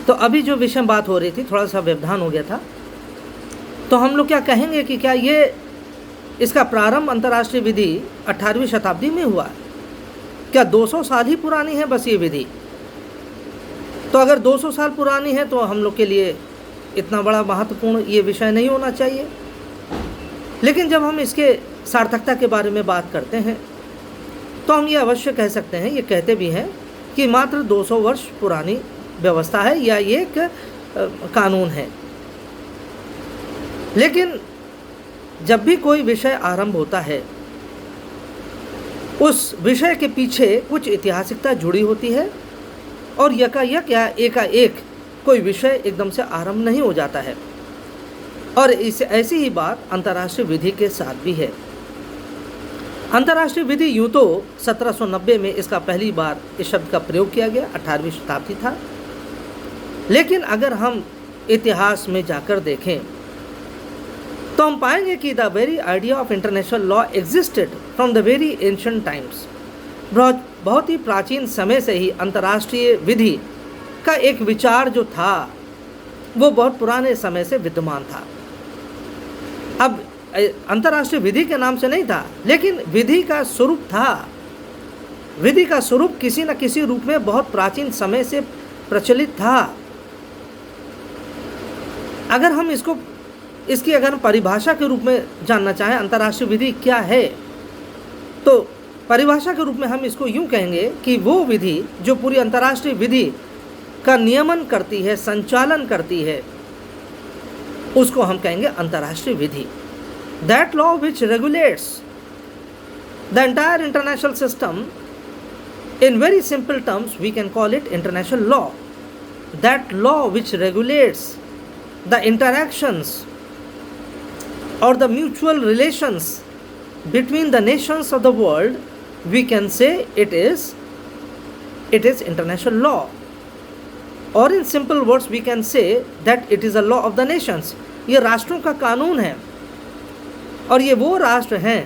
तो अभी जो विषय बात हो रही थी, थोड़ा सा व्यवधान हो गया था, तो हम लोग क्या कहेंगे कि क्या ये इसका प्रारंभ अंतर्राष्ट्रीय विधि 18वीं शताब्दी में हुआ? क्या 200 साल ही पुरानी है बस ये विधि? तो अगर 200 साल पुरानी है तो हम लोग के लिए इतना बड़ा महत्वपूर्ण ये विषय नहीं होना चाहिए। लेकिन जब हम इसके सार्थकता के बारे में बात करते हैं तो हम ये अवश्य कह सकते हैं, ये कहते भी हैं कि मात्र 200 वर्ष पुरानी व्यवस्था है या ये एक कानून है। लेकिन जब भी कोई विषय आरंभ होता है उस विषय के पीछे कुछ ऐतिहासिकता जुड़ी होती है और यकायक या एकाएक कोई विषय एकदम से आरंभ नहीं हो जाता है। और ऐसी ही बात अंतर्राष्ट्रीय विधि के साथ भी है। अंतर्राष्ट्रीय विधि यूँ तो 1790 में इसका पहली बार इस शब्द का प्रयोग किया गया, 18वीं शताब्दी था। लेकिन अगर हम इतिहास में जाकर देखें तो हम पाएंगे कि the very idea of international law existed from the very ancient times. बहुत ही प्राचीन समय से ही अंतर्राष्ट्रीय विधि का एक विचार जो था वो बहुत पुराने समय से विद्यमान था। अब अंतर्राष्ट्रीय विधि के नाम से नहीं था, लेकिन विधि का स्वरूप था। विधि का स्वरूप किसी न किसी रूप में बहुत प्राचीन समय से प्रचलित था। अगर हम इसकी अगर हम परिभाषा के रूप में जानना चाहें अंतर्राष्ट्रीय विधि क्या है, तो परिभाषा के रूप में हम इसको यूँ कहेंगे कि वो विधि जो पूरी अंतर्राष्ट्रीय विधि का नियमन करती है, संचालन करती है, उसको हम कहेंगे अंतर्राष्ट्रीय विधि। That law which regulates the entire international system, in very simple terms we can call it international law. That law which regulates the interactions or the mutual relations between the nations of the world, we can say it is international law. Or in simple words we can say that it is a law of the nations. ये राष्ट्रों का कानून है और ये वो राष्ट्र हैं